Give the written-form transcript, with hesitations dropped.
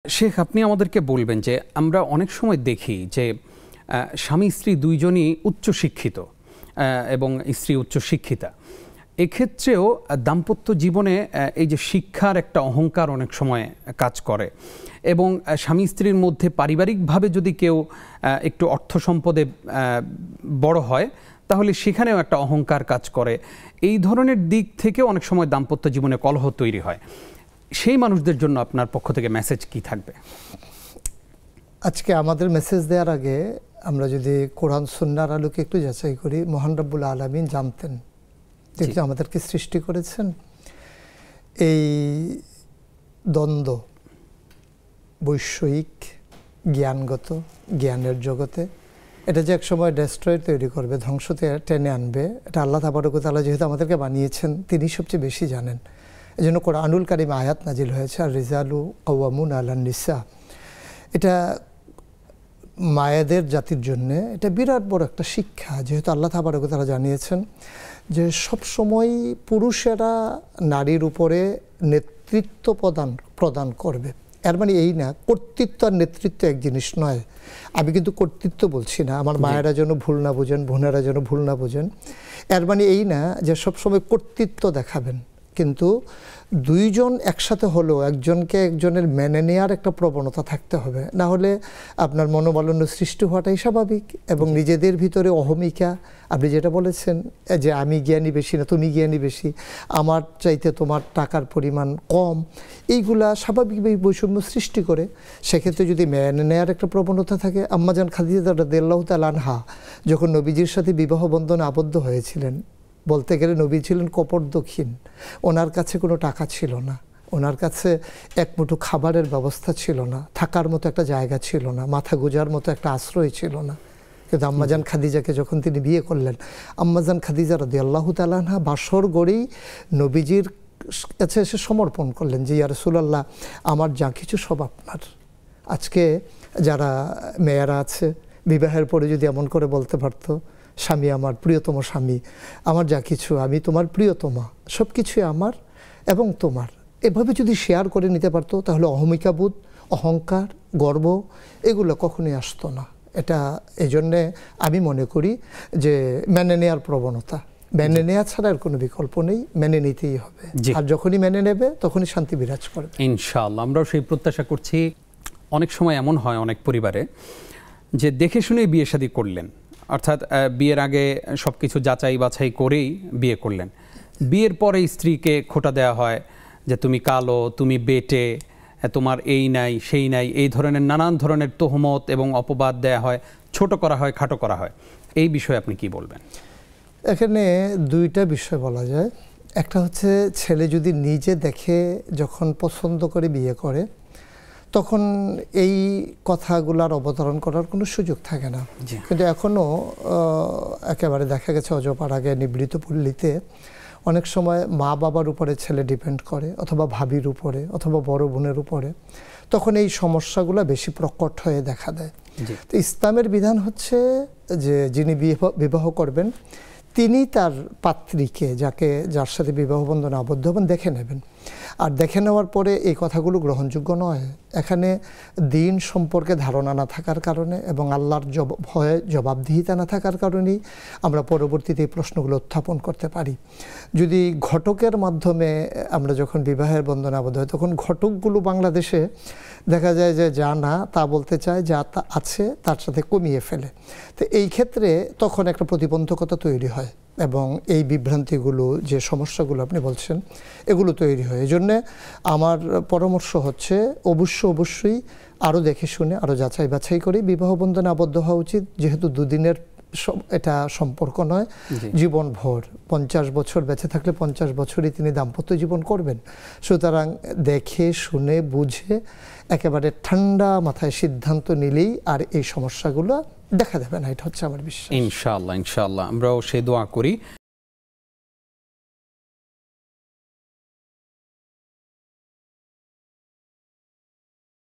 শেখ, আপনি আমাদেরকে বলবেন যে আমরা অনেক সময় দেখি যে স্বামী স্ত্রী দুইজনই উচ্চশিক্ষিত এবং স্ত্রী উচ্চশিক্ষিতা। এক্ষেত্রেও দাম্পত্য জীবনে এই যে শিক্ষার একটা অহংকার অনেক সময় কাজ করে এবং স্বামী স্ত্রীর মধ্যে পারিবারিকভাবে যদি কেউ একটু অর্থ সম্পদে বড় হয় তাহলে সেখানেও একটা অহংকার কাজ করে। এই ধরনের দিক থেকে অনেক সময় দাম্পত্য জীবনে কলহ তৈরি হয়। সেই মানুষদের জন্য আপনার পক্ষ থেকে মেসেজ কি থাকবে? আজকে আমাদের মেসেজ দেওয়ার আগে আমরা যদি কোরআন সুন্নাহর আলোকে একটু যাচাই করি, মহান রব্বুল আলামিন জানতেন তিনি আমাদেরকে সৃষ্টি করেছেন এই দ্বন্দ্ব বৈষয়িক জ্ঞানগত জ্ঞানের জগতে, এটা যে এক সময় ডেস্ট্রয় তৈরি করবে, ধ্বংসতে টেনে আনবে, এটা আল্লাহ তাবারক ওয়া তাআলা যেহেতু আমাদেরকে বানিয়েছেন তিনি সবচেয়ে বেশি জানেন। এই জন্য কোরআনুল কারীম আয়াত নাজিল হয়েছে, আর রিজালু কাওয়ামুন আলান নিসা। এটা মায়েদের জাতির জন্যে এটা বিরাট বড় একটা শিক্ষা, যেহেতু আল্লাহ তাবারক ওয়া তাআলা জানিয়েছেন যে সবসময় পুরুষেরা নারীর উপরে নেতৃত্ব প্রদান করবে। এর মানে এই না কর্তৃত্ব আর নেতৃত্ব এক জিনিস নয়। আমি কিন্তু কর্তৃত্ব বলছি না, আমার মায়েরা যেন ভুল না বোঝেন, বোনেরা যেন ভুল না বোঝেন। এর মানে এই না যে সবসময় কর্তৃত্ব দেখাবেন, কিন্তু দুইজন একসাথে হলেও একজনকে একজনের মেনে নেওয়ার একটা প্রবণতা থাকতে হবে, না হলে আপনার মনোমালিন্য সৃষ্টি হওয়াটাই স্বাভাবিক। এবং নিজেদের ভিতরে অহমিকা, আপনি যেটা বলেছেন যে আমি জ্ঞানী বেশি না তুমি জ্ঞানী বেশি, আমার চাইতে তোমার টাকার পরিমাণ কম, এইগুলা স্বাভাবিকভাবে বৈষম্য সৃষ্টি করে। সেক্ষেত্রে যদি মেনে নেওয়ার একটা প্রবণতা থাকে, আম্মাজান খাদিজা রাদিয়াল্লাহু তাআলা আনহা যখন নবীজির সাথে বিবাহ বন্ধনে আবদ্ধ হয়েছিলেন, বলতে গেলে নবী ছিলেন কপট দক্ষিণ, ওনার কাছে কোনো টাকা ছিল না, ওনার কাছে এক মুঠো খাবারের ব্যবস্থা ছিল না, থাকার মতো একটা জায়গা ছিল না, মাথা গোজার মতো একটা আশ্রয় ছিল না। কিন্তু আম্মাজান খাদিজাকে যখন তিনি বিয়ে করলেন, আম্মাজান খাদিজা রাদিয়াল্লাহু তাআলা আনহা বাসর গড়েই নবীজির কাছে এসে সমর্পণ করলেন যে ইয়া রাসূলুল্লাহ, আমার যা কিছু সব আপনার। আজকে যারা মেয়েরা আছে বিবাহের পরে যদি এমন করে বলতে পারতো, স্বামী আমার প্রিয়তম স্বামী, আমার যা কিছু আমি তোমার প্রিয়তমা, সব কিছুই আমার এবং তোমার, এভাবে যদি শেয়ার করে নিতে পারতো তাহলে অহমিকাবোধ, অহংকার, গর্ব এগুলো কখনোই আসতো না। এটা এই জন্যে আমি মনে করি যে মেনে নেওয়ার প্রবণতা, মেনে নেওয়া ছাড়া আর কোনো বিকল্প নেই, মেনে নিতেই হবে। আর যখনই মেনে নেবে তখনই শান্তি বিরাজ করবে ইনশাআল্লাহ। আমরাও সেই প্রত্যাশা করছি। অনেক সময় এমন হয় অনেক পরিবারে যে দেখে শুনেই বিয়ে শাদী করলেন, অর্থাৎ বিয়ের আগে সব কিছু যাচাই বাছাই করেই বিয়ে করলেন, বিয়ের পরে স্ত্রীকে খোঁটা দেওয়া হয় যে তুমি কালো, তুমি বেটে, তোমার এই নাই সেই নাই, এই ধরনের নানান ধরনের তোহমত এবং অপবাদ দেয়া হয়, ছোট করা হয়, খাটো করা হয়। এই বিষয়ে আপনি কি বলবেন? এখানে দুইটা বিষয় বলা যায়। একটা হচ্ছে ছেলে যদি নিজে দেখে যখন পছন্দ করে বিয়ে করে তখন এই কথাগুলার অবতরণ করার কোনো সুযোগ থাকে না। কিন্তু এখনও একেবারে দেখা গেছে অজপার আগে নিবৃত পল্লীতে অনেক সময় মা বাবার উপরে ছেলে ডিপেন্ড করে, অথবা ভাবির উপরে, অথবা বড় বোনের উপরে, তখন এই সমস্যাগুলো বেশি প্রকট হয়ে দেখা দেয়। তো ইসলামের বিধান হচ্ছে যে যিনি বিবাহ করবেন তিনি তার পাত্রীকে, যার সাথে বিবাহ বন্ধনে আবদ্ধ হবেন, দেখে নেবেন। আর দেখে নেওয়ার পরে এই কথাগুলো গ্রহণযোগ্য নয়। এখানে দিন সম্পর্কে ধারণা না থাকার কারণে এবং আল্লাহর ভয়ে জবাবদিহিতা না থাকার কারণেই আমরা পরবর্তীতে এই প্রশ্নগুলো উত্থাপন করতে পারি। যদি ঘটকের মাধ্যমে আমরা যখন বিবাহের বন্ধনে আবদ্ধ হয়, তখন ঘটকগুলো বাংলাদেশে দেখা যায় যে যা না তা বলতে চায়, যা তা আছে তার সাথে কমিয়ে ফেলে। তো এই ক্ষেত্রে তখন একটা প্রতিবন্ধকতা তৈরি হয় এবং এই বিভ্রান্তিগুলো, যে সমস্যাগুলো আপনি বলছেন, এগুলো তৈরি হয়। এই জন্যে আমার পরামর্শ হচ্ছে অবশ্যই আরও দেখে শুনে, আরও যাচাই বাছাই করে বিবাহ বন্ধনে আবদ্ধ হওয়া উচিত। যেহেতু দুদিনের এটা সম্পর্ক নয়, জীবনভর 50 বছর বেঁচে থাকলে 50 বছরই তিনি দাম্পত্য জীবন করবেন। সুতরাং দেখে শুনে বুঝে একেবারে ঠান্ডা মাথায় সিদ্ধান্ত নিলেই আর এই সমস্যাগুলো দেখা দেবে না, এটা হচ্ছে আমার বিশ্বাস। ইনশাআল্লাহ, ইনশাআল্লাহ আমরাও সেই দোয়া করি।